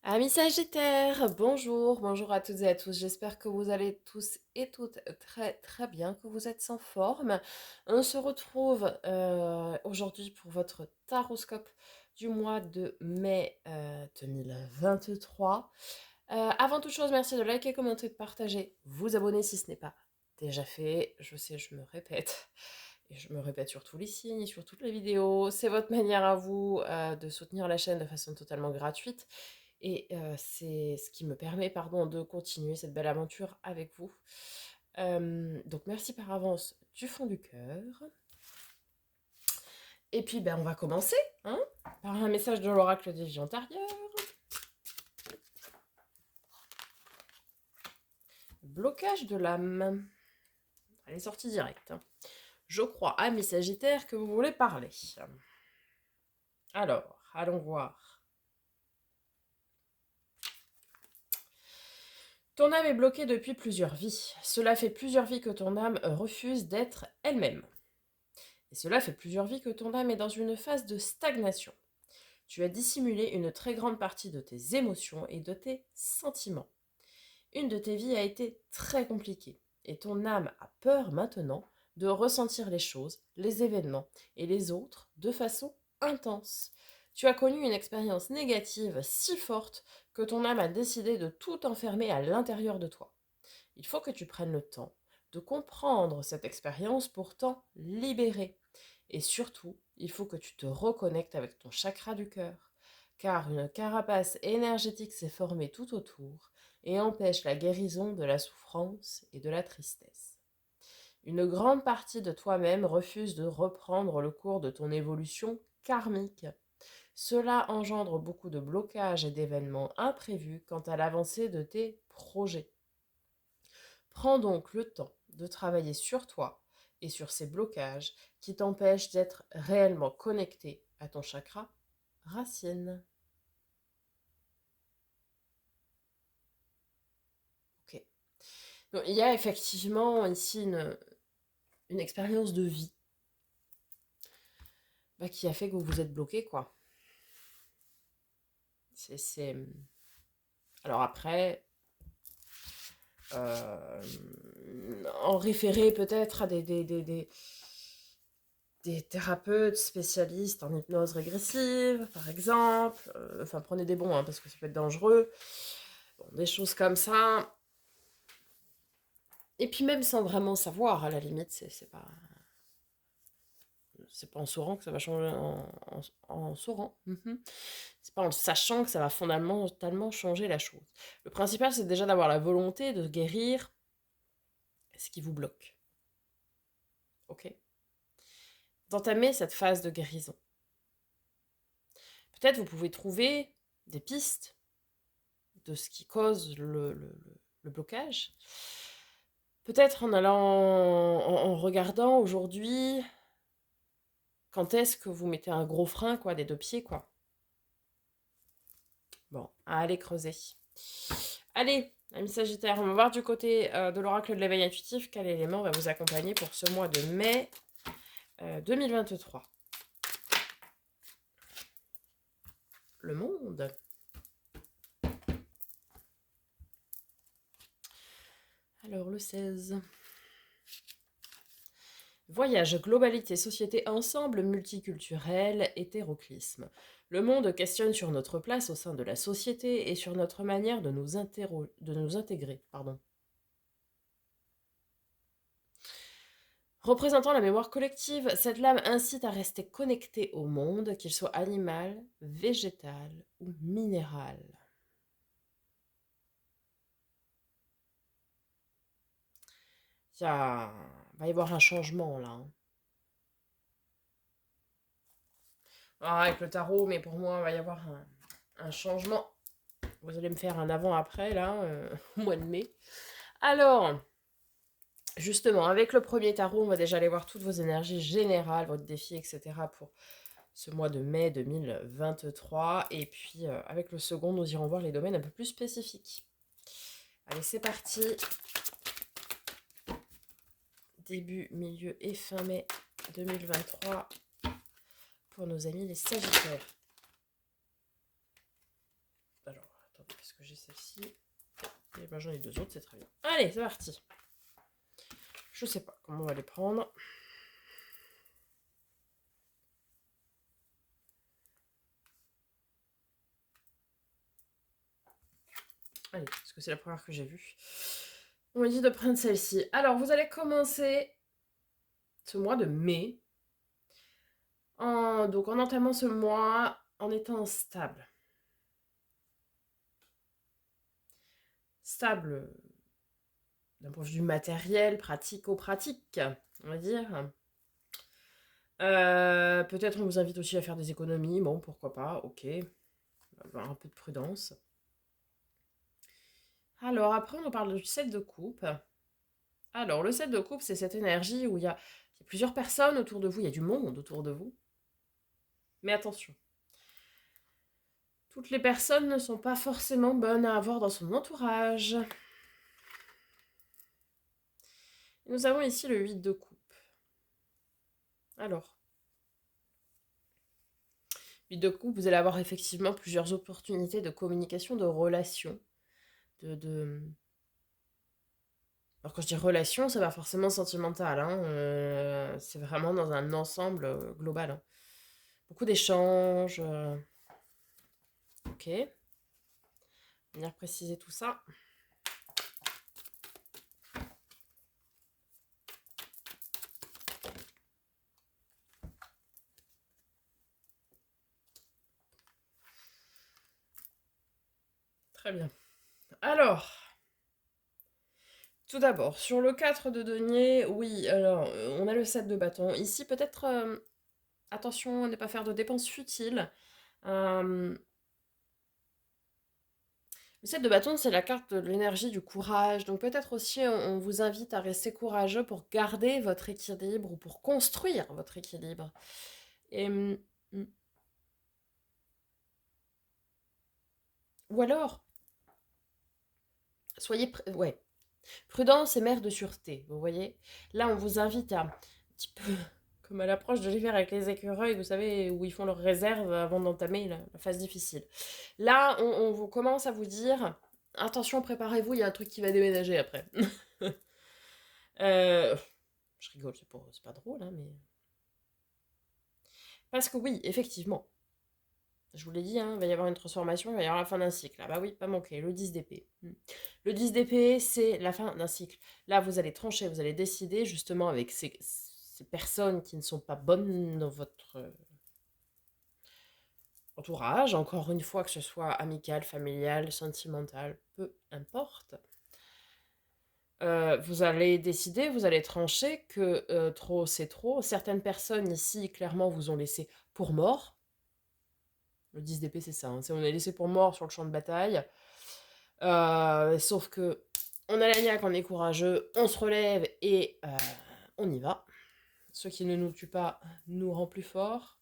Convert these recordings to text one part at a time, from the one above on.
Amis Sagittaires, bonjour, bonjour à toutes et à tous. J'espère que vous allez tous et toutes très très bien, que vous êtes en forme. On se retrouve aujourd'hui pour votre taroscope du mois de mai 2023. Avant toute chose, merci de liker, commenter, de partager, vous abonner si ce n'est pas déjà fait. Je sais, je me répète. Et je me répète sur tous les signes, sur toutes les vidéos. C'est votre manière à vous de soutenir la chaîne de façon totalement gratuite. Et c'est ce qui me permet, pardon, de continuer cette belle aventure avec vous. Donc merci par avance du fond du cœur. Et puis ben, on va commencer hein, par un message de l'oracle des vies antérieures. Blocage de l'âme. Elle est sortie directe. Je crois, amis Sagittaire, que vous voulez parler. Alors, allons voir. Ton âme est bloquée depuis plusieurs vies. Cela fait plusieurs vies que ton âme refuse d'être elle-même. Et cela fait plusieurs vies que ton âme est dans une phase de stagnation. Tu as dissimulé une très grande partie de tes émotions et de tes sentiments. Une de tes vies a été très compliquée et ton âme a peur maintenant de ressentir les choses, les événements et les autres de façon intense. Tu as connu une expérience négative si forte que ton âme a décidé de tout enfermer à l'intérieur de toi. Il faut que tu prennes le temps de comprendre cette expérience pour t'en libérer. Et surtout, il faut que tu te reconnectes avec ton chakra du cœur, car une carapace énergétique s'est formée tout autour et empêche la guérison de la souffrance et de la tristesse. Une grande partie de toi-même refuse de reprendre le cours de ton évolution karmique. Cela engendre beaucoup de blocages et d'événements imprévus quant à l'avancée de tes projets. Prends donc le temps de travailler sur toi et sur ces blocages qui t'empêchent d'être réellement connecté à ton chakra racine. Ok. Donc, il y a effectivement ici une expérience de vie qui a fait que vous vous êtes bloqué, quoi. C'est... Alors après, euh, en référer peut-être à des thérapeutes spécialistes en hypnose régressive, par exemple. Enfin, prenez des bons, hein, parce que ça peut être dangereux. Bon, des choses comme ça. Et puis même sans vraiment savoir, à la limite, c'est pas en saurant que ça va changer, en saurant. C'est pas en le sachant que ça va fondamentalement changer la chose. Le principal, c'est déjà d'avoir la volonté de guérir ce qui vous bloque. Ok. D'entamer cette phase de guérison. Peut-être vous pouvez trouver des pistes de ce qui cause le blocage. Peut-être en allant, en regardant aujourd'hui, quand est-ce que vous mettez un gros frein, quoi, des deux pieds, quoi. Bon, à aller creuser. Allez, amis Sagittaire, on va voir du côté de l'oracle de l'éveil intuitif quel élément va vous accompagner pour ce mois de mai 2023. Le monde. Alors, le 16. Voyage, globalité, société, ensemble multiculturel, hétéroclisme. Le monde questionne sur notre place au sein de la société et sur notre manière de nous intégrer. Représentant la mémoire collective, cette lame incite à rester connecté au monde, qu'il soit animal, végétal ou minéral. Va y avoir un changement là, hein. Alors, avec le tarot, mais pour moi, il va y avoir un changement. Vous allez me faire un avant-après là, au mois de mai. Alors, justement, avec le premier tarot, on va déjà aller voir toutes vos énergies générales, votre défi, etc. pour ce mois de mai 2023. Et puis, avec le second, nous irons voir les domaines un peu plus spécifiques. Allez, c'est parti. Début, milieu et fin mai 2023 pour nos amis les Sagittaires. Alors, parce que j'ai celle-ci. Et ben j'en ai 2 autres, c'est très bien. Allez, c'est parti. Je sais pas comment on va les prendre. Allez, parce que c'est la première que j'ai vue. On m'a dit de prendre celle-ci. Alors, vous allez commencer ce mois de mai. Donc, en entamant ce mois en étant stable. Stable d'un point de vue matériel, pratico-pratique, on va dire. Peut-être on vous invite aussi à faire des économies. Bon, pourquoi pas, ok. Avoir un peu de prudence. Alors, après, on parle du 7 de coupe. Alors, le 7 de coupe, c'est cette énergie où il y a plusieurs personnes autour de vous, il y a du monde autour de vous. Mais attention, toutes les personnes ne sont pas forcément bonnes à avoir dans son entourage. Nous avons ici le 8 de coupe. Alors, 8 de coupe, vous allez avoir effectivement plusieurs opportunités de communication, de relation. Alors quand je dis relation, c'est pas forcément sentimental, hein, c'est vraiment dans un ensemble global, hein. Beaucoup d'échanges. Ok. Venir préciser tout ça. Très bien. Alors, tout d'abord, sur le 4 de denier, oui, alors, on a le 7 de bâton. Ici, peut-être, attention à ne pas faire de dépenses futiles. Le 7 de bâton, c'est la carte de l'énergie, du courage. Donc peut-être aussi, on vous invite à rester courageux pour garder votre équilibre ou pour construire votre équilibre. Et, ou alors, soyez... Ouais. Prudence et mère de sûreté, vous voyez. Là, on vous invite à un petit peu comme à l'approche de l'hiver avec les écureuils, vous savez, où ils font leurs réserves avant d'entamer la phase difficile. Là, on vous commence à vous dire, attention, préparez-vous, il y a un truc qui va déménager après. Je rigole, c'est pas drôle, hein, mais... Parce que oui, effectivement, je vous l'ai dit, hein, il va y avoir une transformation, il va y avoir la fin d'un cycle. Ah bah oui, pas manqué, le 10 d'épée. Le 10 d'épée, c'est la fin d'un cycle. Là, vous allez trancher, vous allez décider justement avec ces personnes qui ne sont pas bonnes dans votre entourage, encore une fois, que ce soit amical, familial, sentimental, peu importe. Vous allez décider, vous allez trancher que trop c'est trop. Certaines personnes ici, clairement, vous ont laissé pour mort. Le 10 d'épée, c'est ça, hein. On est laissé pour mort sur le champ de bataille. Sauf que on a la niaque, on est courageux, on se relève et on y va. Ce qui ne nous tue pas nous rend plus forts.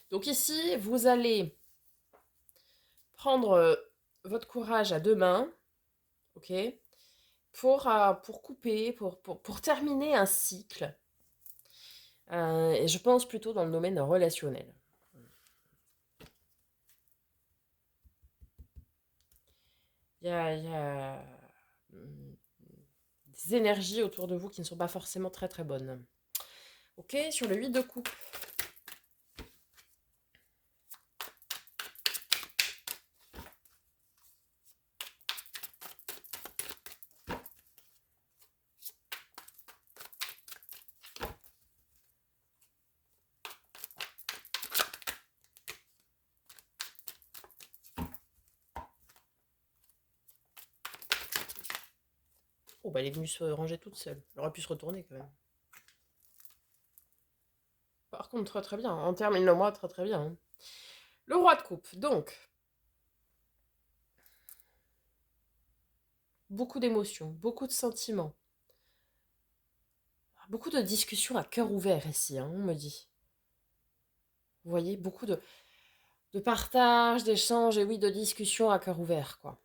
Donc ici, vous allez prendre votre courage à 2 mains, ok, pour couper, pour terminer un cycle. Et je pense plutôt dans le domaine relationnel. Il y a des énergies autour de vous qui ne sont pas forcément très très bonnes. Ok, sur le 8 de coupe. Oh, bah elle est venue se ranger toute seule. Elle aurait pu se retourner quand même. Par contre, très très bien. On termine le mois très très bien, hein. Le roi de coupe, donc. Beaucoup d'émotions, beaucoup de sentiments. Beaucoup de discussions à cœur ouvert ici, hein, on me dit. Vous voyez, beaucoup de partage, d'échanges et oui, de discussions à cœur ouvert, quoi.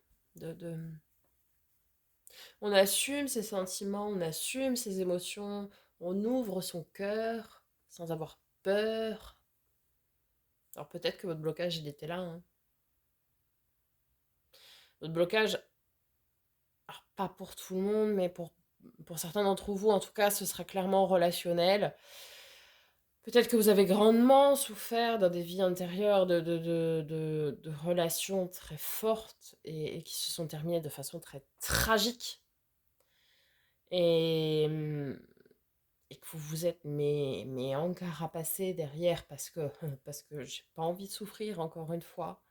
On assume ses sentiments, on assume ses émotions, on ouvre son cœur sans avoir peur. Alors peut-être que votre blocage, il était là, hein. Votre blocage, alors pas pour tout le monde, mais pour certains d'entre vous, en tout cas, ce sera clairement relationnel. Peut-être que vous avez grandement souffert dans des vies antérieures de relations très fortes et qui se sont terminées de façon très tragique. Et, et que vous vous êtes mais encarapassé derrière parce que j'ai pas envie de souffrir encore une fois.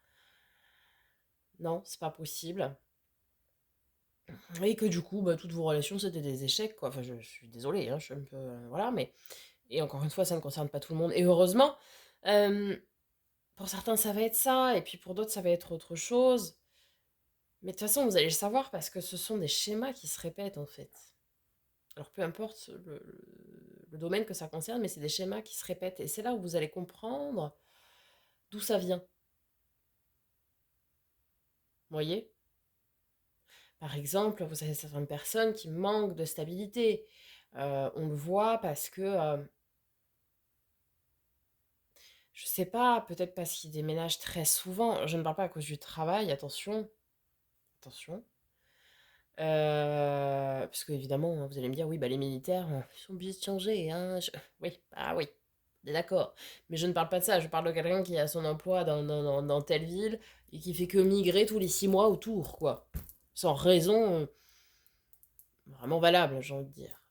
Non, c'est pas possible. Et que du coup, bah, toutes vos relations, c'était des échecs, quoi. Enfin, je suis désolée, hein, je suis un peu... voilà, mais... Et encore une fois, ça ne concerne pas tout le monde. Et heureusement, euh, pour certains, ça va être ça, et puis pour d'autres, ça va être autre chose. Mais de toute façon, vous allez le savoir parce que ce sont des schémas qui se répètent, en fait. Alors, peu importe le domaine que ça concerne, mais c'est des schémas qui se répètent. Et c'est là où vous allez comprendre d'où ça vient. Vous voyez? Par exemple, vous avez certaines personnes qui manquent de stabilité. On le voit parce que, je sais pas, peut-être parce qu'ils déménagent très souvent. Je ne parle pas à cause du travail, attention, attention. Parce qu'évidemment, hein, vous allez me dire, oui, bah, les militaires, ils sont obligés de changer, hein. Oui, ah oui, on est d'accord. Mais je ne parle pas de ça, je parle de quelqu'un qui a son emploi dans telle ville et qui fait que migrer tous les 6 mois autour, quoi. Sans raison vraiment valable, j'ai envie de dire.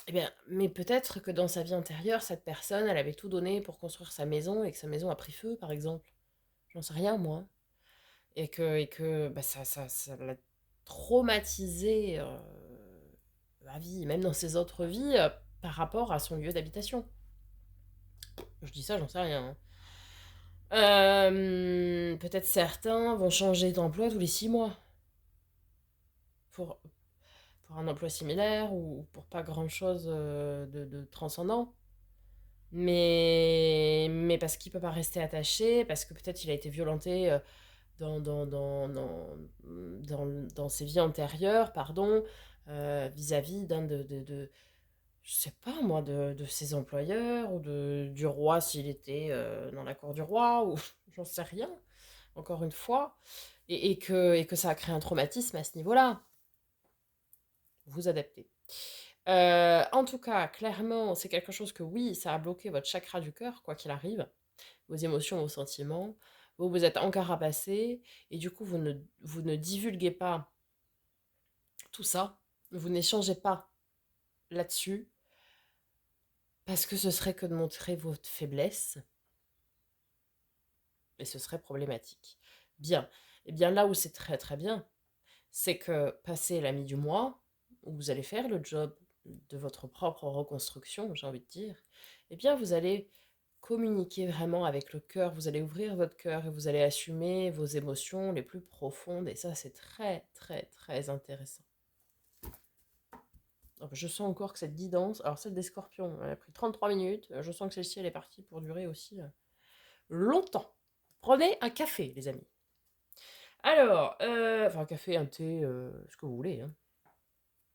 Eh bien, mais peut-être que dans sa vie antérieure, cette personne, elle avait tout donné pour construire sa maison et que sa maison a pris feu, par exemple. J'en sais rien, moi. Et que bah, ça l'a traumatisé à vie, même dans ses autres vies, par rapport à son lieu d'habitation. Je dis ça, j'en sais rien, hein. Peut-être certains vont changer d'emploi tous les 6 mois pour, pour un emploi similaire ou pour pas grand-chose de transcendant. Mais parce qu'il peut pas rester attaché, parce que peut-être il a été violenté dans, dans, dans, dans, dans ses vies antérieures, pardon, vis-à-vis d'un je sais pas moi, de ses employeurs, ou du roi s'il était dans la cour du roi, ou j'en sais rien, encore une fois, et que ça a créé un traumatisme à ce niveau-là. Vous adaptez. En tout cas, clairement, c'est quelque chose que oui, ça a bloqué votre chakra du cœur, quoi qu'il arrive, vos émotions, vos sentiments. Vous vous êtes encarapassé et du coup, vous ne divulguez pas tout ça, vous n'échangez pas là-dessus parce que ce serait que de montrer votre faiblesse et ce serait problématique. Bien. Et bien là où c'est très très bien, c'est que passé la mi-du-mois, où vous allez faire le job de votre propre reconstruction, j'ai envie de dire, eh bien vous allez communiquer vraiment avec le cœur, vous allez ouvrir votre cœur et vous allez assumer vos émotions les plus profondes et ça c'est très très très intéressant. Donc, je sens encore que cette guidance, alors celle des scorpions, elle a pris 33 minutes, je sens que celle-ci elle est partie pour durer aussi longtemps. Prenez un café les amis. Alors, enfin un café, un thé, ce que vous voulez, hein.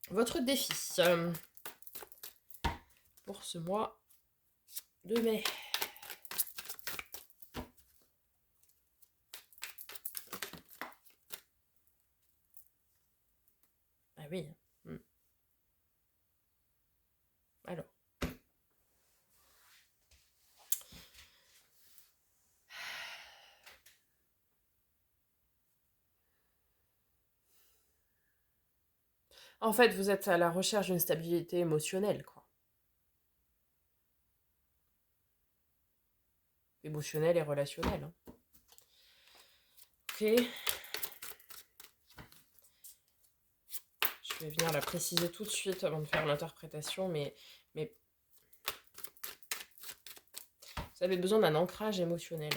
Votre défi pour ce mois de mai. Ah oui. Alors. En fait, vous êtes à la recherche d'une stabilité émotionnelle, quoi. Émotionnelle et relationnelle, hein. Ok. Je vais venir la préciser tout de suite avant de faire l'interprétation, mais vous avez besoin d'un ancrage émotionnel.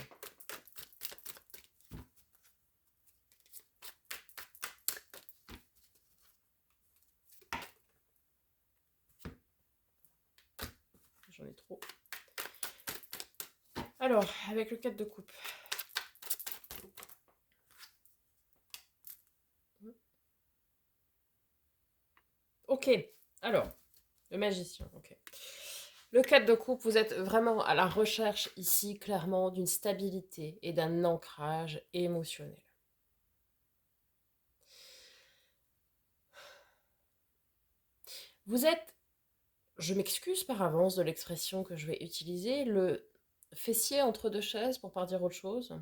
J'en ai trop. Alors, avec le 4 de coupe. Ok, alors, le magicien, ok. Le 4 de coupe, vous êtes vraiment à la recherche ici, clairement, d'une stabilité et d'un ancrage émotionnel. Vous êtes, je m'excuse par avance de l'expression que je vais utiliser, le fessier entre deux chaises, pour pas dire autre chose.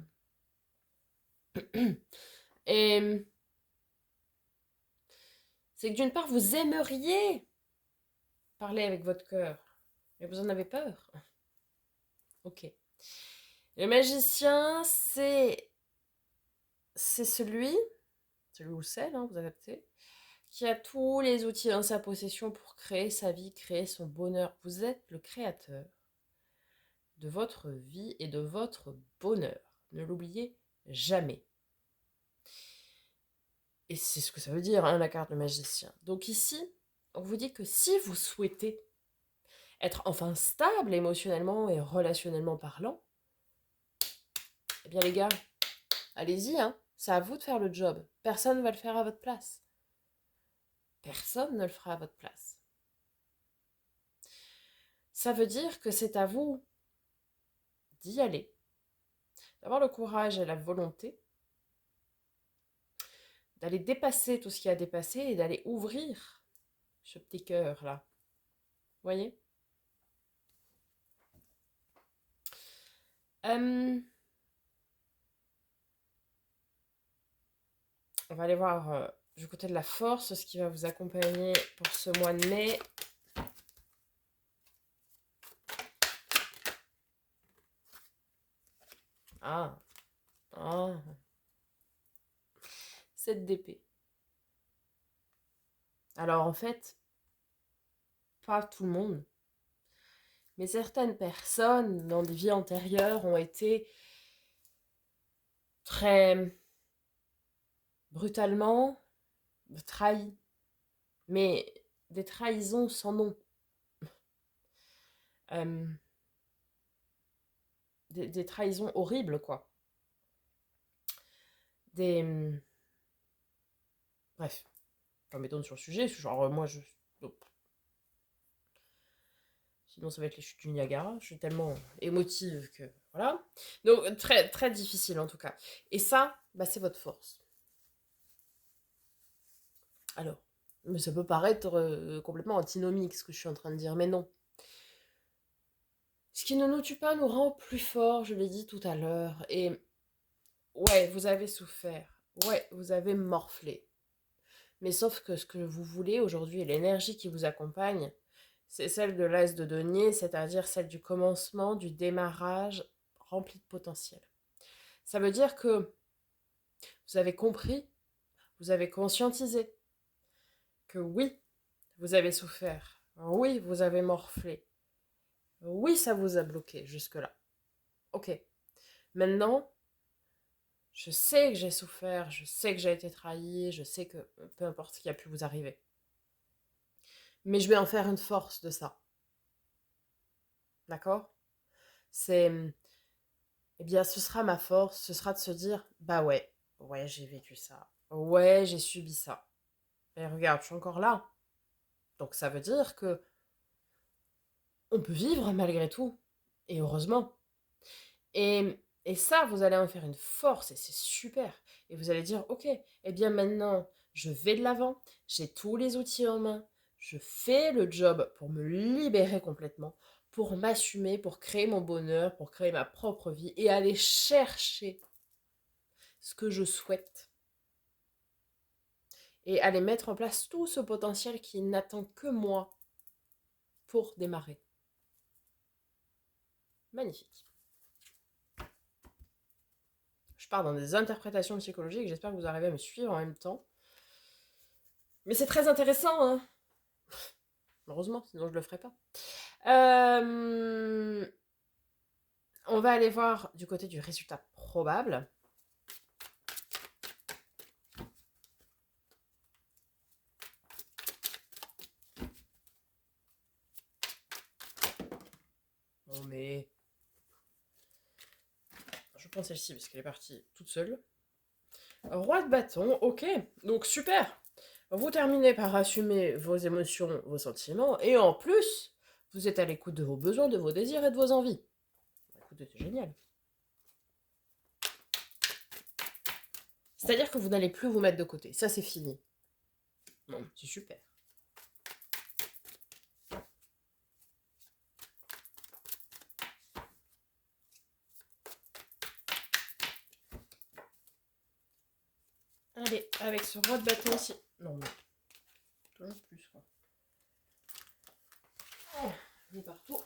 Et c'est que d'une part, vous aimeriez parler avec votre cœur, mais vous en avez peur. Ok. Le magicien, c'est celui ou celle, hein, vous adaptez, qui a tous les outils en sa possession pour créer sa vie, créer son bonheur. Vous êtes le créateur de votre vie et de votre bonheur. Ne l'oubliez jamais. Et c'est ce que ça veut dire, hein, la carte de magicien. Donc ici, on vous dit que si vous souhaitez être enfin stable émotionnellement et relationnellement parlant, eh bien les gars, allez-y, hein, c'est à vous de faire le job. Personne ne va le faire à votre place. Personne ne le fera à votre place. Ça veut dire que c'est à vous d'y aller, d'avoir le courage et la volonté d'aller dépasser tout ce qu'il y a à dépasser et d'aller ouvrir ce petit cœur-là. Voyez. On va aller voir du côté de la force ce qui va vous accompagner pour ce mois de mai. Ah, ah. 7 d'épée. Alors en fait, pas tout le monde, mais certaines personnes dans des vies antérieures ont été très brutalement trahies, mais des trahisons sans nom. Des trahisons horribles, quoi. Bref, je m'étonne sur le sujet, genre moi je... Sinon ça va être les chutes du Niagara, je suis tellement émotive que... Voilà. Donc très, très difficile en tout cas. Et ça, bah, c'est votre force. Alors, mais ça peut paraître complètement antinomique ce que je suis en train de dire, mais non. Ce qui ne nous tue pas nous rend plus forts, je l'ai dit tout à l'heure. Et ouais, vous avez souffert. Ouais, vous avez morflé. Mais sauf que ce que vous voulez aujourd'hui et l'énergie qui vous accompagne, c'est celle de l'as de denier, c'est-à-dire celle du commencement, du démarrage rempli de potentiel. Ça veut dire que vous avez compris, vous avez conscientisé que oui, vous avez souffert, oui, vous avez morflé, oui, ça vous a bloqué jusque-là. Ok. Maintenant, je sais que j'ai souffert, je sais que j'ai été trahi, je sais que peu importe ce qui a pu vous arriver. Mais je vais en faire une force de ça. D'accord? C'est... Eh bien, ce sera ma force, ce sera de se dire, bah ouais, j'ai vécu ça. Ouais, j'ai subi ça. Et regarde, je suis encore là. Donc ça veut dire que on peut vivre malgré tout. Et heureusement. Et ça, vous allez en faire une force et c'est super. Et vous allez dire, ok, eh bien maintenant, je vais de l'avant, j'ai tous les outils en main, je fais le job pour me libérer complètement, pour m'assumer, pour créer mon bonheur, pour créer ma propre vie et aller chercher ce que je souhaite. Et aller mettre en place tout ce potentiel qui n'attend que moi pour démarrer. Magnifique. Je pars dans des interprétations psychologiques, j'espère que vous arrivez à me suivre en même temps. Mais c'est très intéressant, hein. Heureusement, sinon je le ferais pas. On va aller voir du côté du résultat probable. Bon, mais... Je prends celle-ci parce qu'elle est partie toute seule. Roi de bâton, ok. Donc super. Vous terminez par assumer vos émotions, vos sentiments. Et en plus, Vous êtes à l'écoute de vos besoins, de vos désirs et de vos envies. Écoutez, c'est génial. C'est-à-dire que vous n'allez plus vous mettre de côté. Ça, c'est fini. Non, c'est super. Allez, avec ce roi de bâton ici. Non, mais toujours plus, quoi. Oh, il est partout.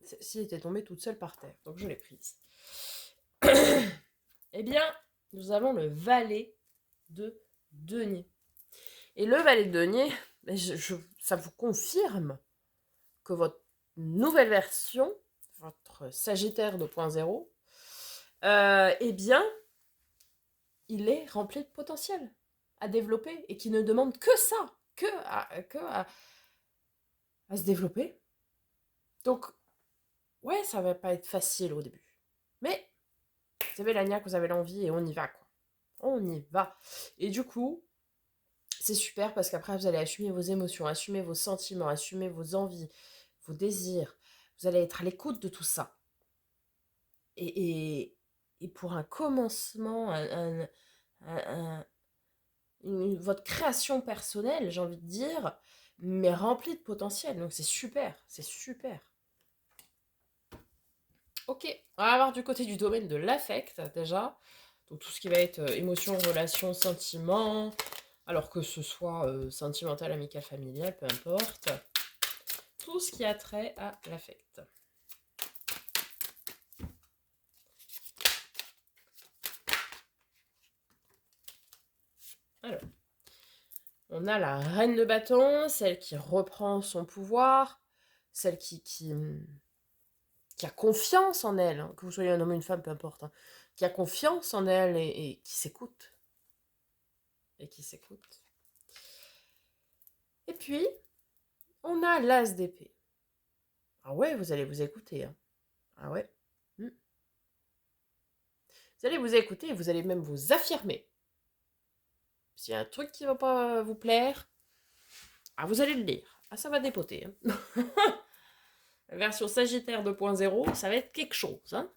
Celle-ci était tombée toute seule par terre, donc je l'ai prise. Eh bien, nous avons le valet de denier. Et le valet de denier, ça vous confirme que votre nouvelle version, votre Sagittaire 2.0, eh bien, il est rempli de potentiel à développer et qui ne demande que ça, à se développer. Donc, ouais, ça va pas être facile au début. Mais vous avez la niaque, vous avez l'envie et on y va, quoi. On y va. Et du coup, c'est super parce qu'après, vous allez assumer vos émotions, assumer vos sentiments, assumer vos envies, vos désirs. Vous allez être à l'écoute de tout ça. Et pour un commencement, votre création personnelle, j'ai envie de dire, mais remplie de potentiel. Donc c'est super, c'est super. Ok, on va voir du côté du domaine de l'affect déjà. Donc tout ce qui va être émotion, relation, sentiment, alors que ce soit sentimental, amical, familial, peu importe. Tout ce qui a trait à l'affect. Alors, on a la reine de bâton, celle qui reprend son pouvoir, celle qui a confiance en elle, hein, que vous soyez un homme ou une femme, peu importe, hein, qui a confiance en elle et qui s'écoute. Et qui s'écoute. Et puis, on a l'as d'épée. Ah ouais, vous allez vous écouter. Hein. Ah ouais. Vous allez vous écouter et vous allez même vous affirmer. S'il y a un truc qui ne va pas vous plaire, ah, vous allez le dire. Ah, ça va dépoter. Hein. La version Sagittaire 2.0, ça va être quelque chose. Hein.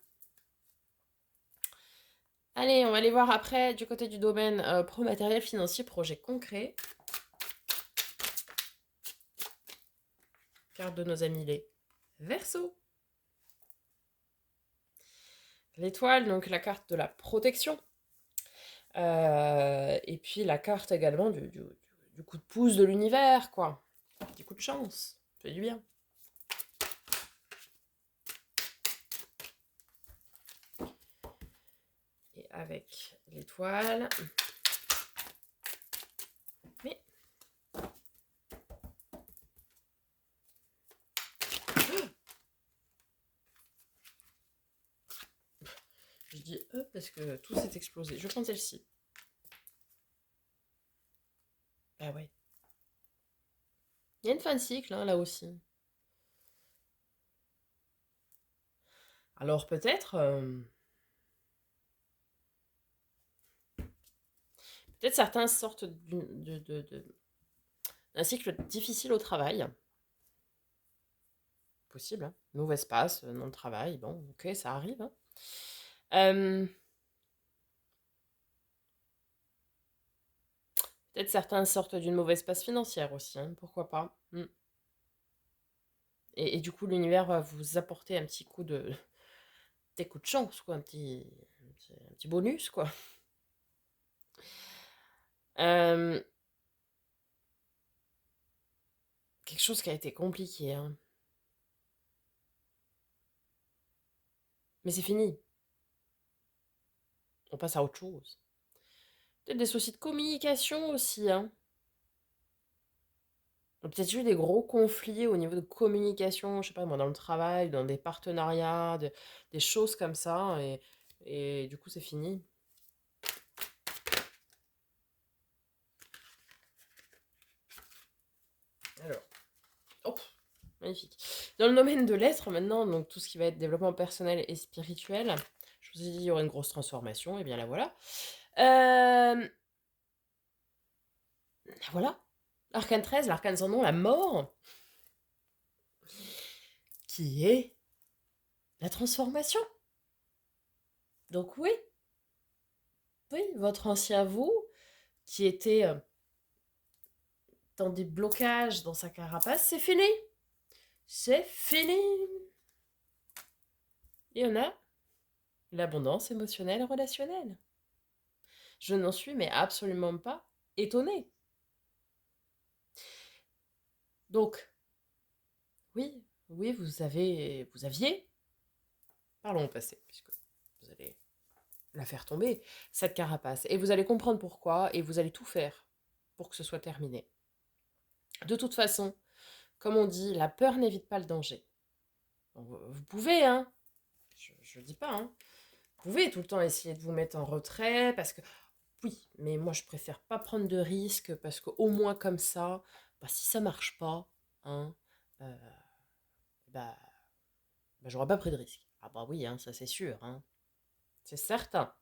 Allez, on va aller voir après du côté du domaine pro matériel financier, projet concret. Carte de nos amis les Verseaux. L'étoile, donc la carte de la protection. Et puis la carte également du coup de pouce de l'univers, quoi. Du coup de chance. Ça fait du bien. Et avec l'étoile. Mais. Je dis parce que tout s'est explosé. Je prends celle-ci. Ah ouais. Il y a une fin de cycle, hein, là aussi. Alors peut-être... peut-être certains sortent d'un cycle difficile au travail. Possible, hein. Nouveau espace, dans le travail. Bon, ok, ça arrive. Hein. Peut-être certains sortent d'une mauvaise passe financière aussi, hein, pourquoi pas. Et du coup, l'univers va vous apporter un petit coup de chance, quoi, un petit bonus, quoi. Quelque chose qui a été compliqué, hein. Mais c'est fini. On passe à autre chose. Peut-être des soucis de communication aussi, hein. Peut-être eu des gros conflits au niveau de communication, je sais pas moi, dans le travail, dans des partenariats, des choses comme ça, et du coup c'est fini. Alors, hop, magnifique. Dans le domaine de l'être maintenant, donc tout ce qui va être développement personnel et spirituel, je vous ai dit il y aurait une grosse transformation, et bien la voilà. Voilà. L'arcane 13, l'arcane sans nom, la mort, qui est la transformation. Donc oui, votre ancien vous, qui était dans des blocages dans sa carapace, c'est fini. C'est fini. Et on a l'abondance émotionnelle et relationnelle. Je n'en suis mais absolument pas étonnée. Donc, oui, vous aviez, parlons au passé, puisque vous allez la faire tomber, cette carapace. Et vous allez comprendre pourquoi, et vous allez tout faire pour que ce soit terminé. De toute façon, comme on dit, la peur n'évite pas le danger. Vous pouvez, hein, je dis pas, hein, vous pouvez tout le temps essayer de vous mettre en retrait, parce que, oui, mais moi je préfère pas prendre de risques, parce qu'au moins comme ça, bah, si ça marche pas, hein, euh, bah, j'aurais pas pris de risque. Ah bah oui, hein, ça c'est sûr, hein, c'est certain.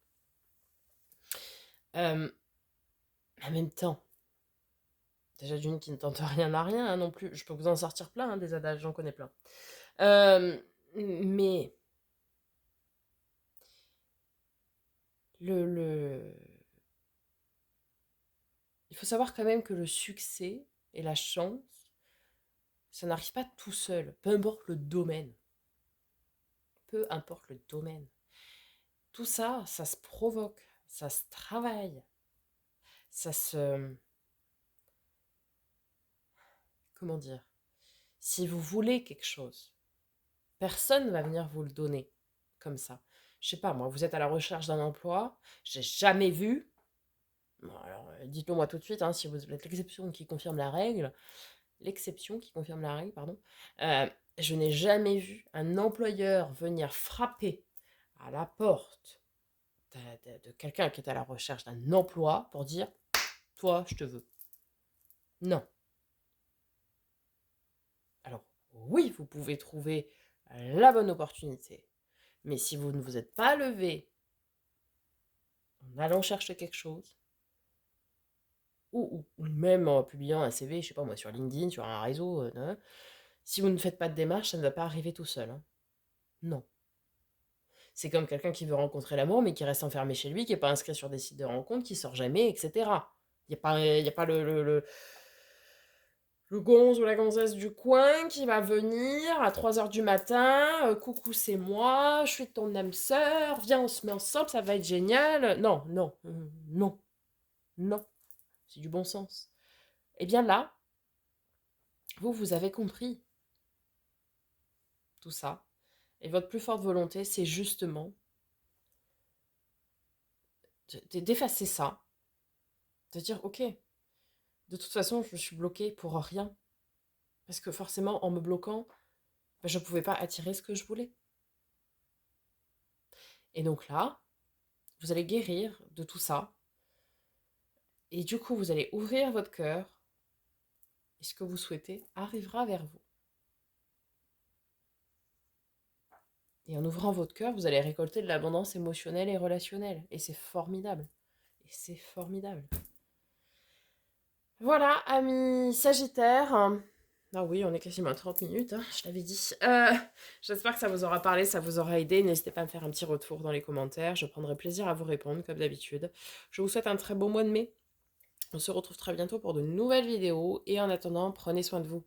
En même temps, déjà d'une qui ne tente rien à rien hein, non plus. Je peux vous en sortir plein, hein, des adages, j'en connais plein. Mais le... il faut savoir quand même que le succès et la chance, ça n'arrive pas tout seul, peu importe le domaine. Peu importe le domaine. Tout ça, ça se provoque, ça se travaille, ça se... Comment dire? Si vous voulez quelque chose, personne ne va venir vous le donner comme ça. Je sais pas, moi, vous êtes à la recherche d'un emploi, j'ai jamais vu. Bon, alors, dites-le moi tout de suite, hein, si vous êtes l'exception qui confirme la règle. L'exception qui confirme la règle, pardon. Je n'ai jamais vu un employeur venir frapper à la porte de quelqu'un qui est à la recherche d'un emploi pour dire toi, je te veux. Non. Alors, oui, vous pouvez trouver la bonne opportunité. Mais si vous ne vous êtes pas levé en allant chercher quelque chose, ou même en publiant un CV, je sais pas moi, sur LinkedIn, sur un réseau, si vous ne faites pas de démarche, ça ne va pas arriver tout seul. Hein. Non. C'est comme quelqu'un qui veut rencontrer l'amour, mais qui reste enfermé chez lui, qui n'est pas inscrit sur des sites de rencontres, qui sort jamais, etc. Il n'y a pas, y a pas le gonze ou la gonzesse du coin qui va venir à 3 heures du matin. Coucou, c'est moi, je suis ton âme sœur, viens, on se met ensemble, ça va être génial. Non, non, non, non. C'est du bon sens. Et bien là, vous avez compris tout ça. Et votre plus forte volonté, c'est justement d'effacer ça. De dire, ok, de toute façon, je suis bloquée pour rien. Parce que forcément, en me bloquant, je ne pouvais pas attirer ce que je voulais. Et donc là, vous allez guérir de tout ça. Et du coup, vous allez ouvrir votre cœur. Et ce que vous souhaitez arrivera vers vous. Et en ouvrant votre cœur, vous allez récolter de l'abondance émotionnelle et relationnelle. Et c'est formidable. Et c'est formidable. Voilà, amis Sagittaires. Ah oui, on est quasiment à 30 minutes, hein, je l'avais dit. J'espère que ça vous aura parlé, ça vous aura aidé. N'hésitez pas à me faire un petit retour dans les commentaires. Je prendrai plaisir à vous répondre, comme d'habitude. Je vous souhaite un très beau mois de mai. On se retrouve très bientôt pour de nouvelles vidéos. Et en attendant, prenez soin de vous.